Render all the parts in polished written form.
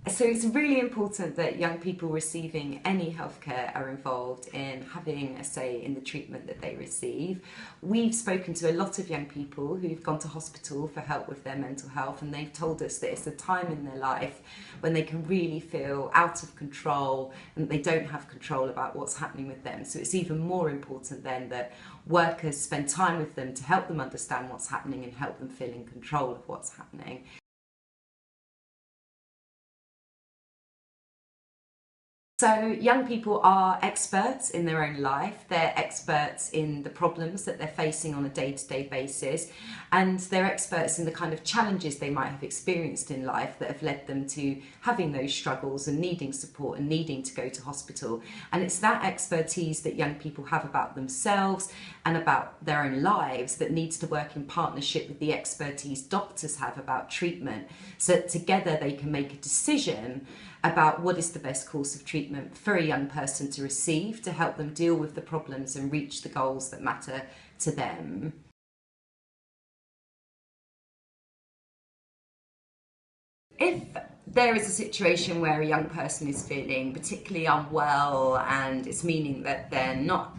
So it's really important that young people receiving any healthcare are involved in having a say in the treatment that they receive. We've spoken to a lot of young people who've gone to hospital for help with their mental health, and they've told us that it's a time in their life when they can really feel out of control and they don't have control about what's happening with them. So it's even more important then that workers spend time with them to help them understand what's happening and help them feel in control of what's happening. So young people are experts in their own life. They're experts in the problems that they're facing on a day-to-day basis, and they're experts in the kind of challenges they might have experienced in life that have led them to having those struggles and needing support and needing to go to hospital. And it's that expertise that young people have about themselves and about their own lives that needs to work in partnership with the expertise doctors have about treatment, so that together they can make a decision about what is the best course of treatment for a young person to receive to help them deal with the problems and reach the goals that matter to them. If there is a situation where a young person is feeling particularly unwell and it's meaning that they're not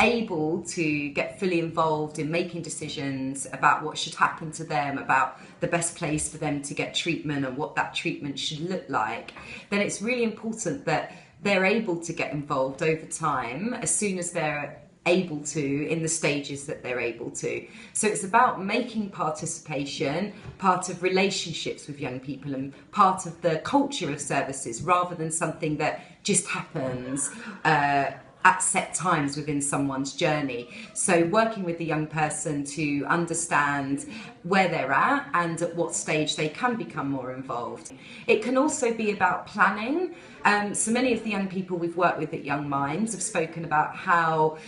able to get fully involved in making decisions about what should happen to them, about the best place for them to get treatment and what that treatment should look like, then it's really important that they're able to get involved over time as soon as they're able to, in the stages that they're able to. So it's about making participation part of relationships with young people and part of the culture of services, rather than something that just happens at set times within someone's journey. So working with the young person to understand where they're at and at what stage they can become more involved. It can also be about planning. So many of the young people we've worked with at YoungMinds have spoken about how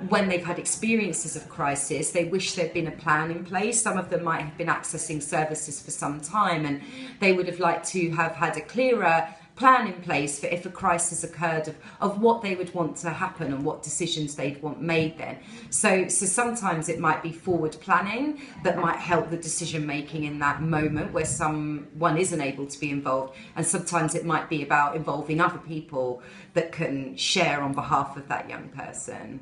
when they've had experiences of crisis, they wish there'd been a plan in place. Some of them might have been accessing services for some time and they would have liked to have had a clearer plan in place for if a crisis occurred of what they would want to happen and what decisions they'd want made then. So sometimes it might be forward planning that might help the decision making in that moment where someone isn't able to be involved, and sometimes it might be about involving other people that can share on behalf of that young person.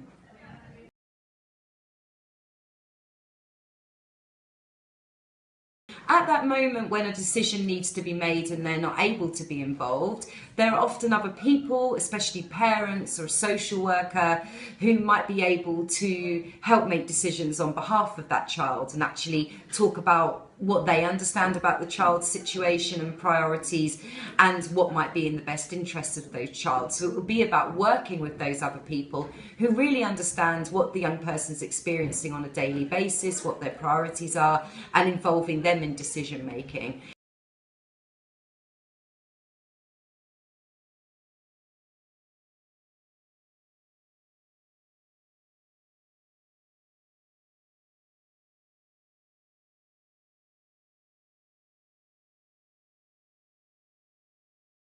At that moment when a decision needs to be made and they're not able to be involved, there are often other people, especially parents or a social worker, who might be able to help make decisions on behalf of that child and actually talk about what they understand about the child's situation and priorities and what might be in the best interests of those child. So it will be about working with those other people who really understand what the young person's experiencing on a daily basis, what their priorities are, and involving them in decision making.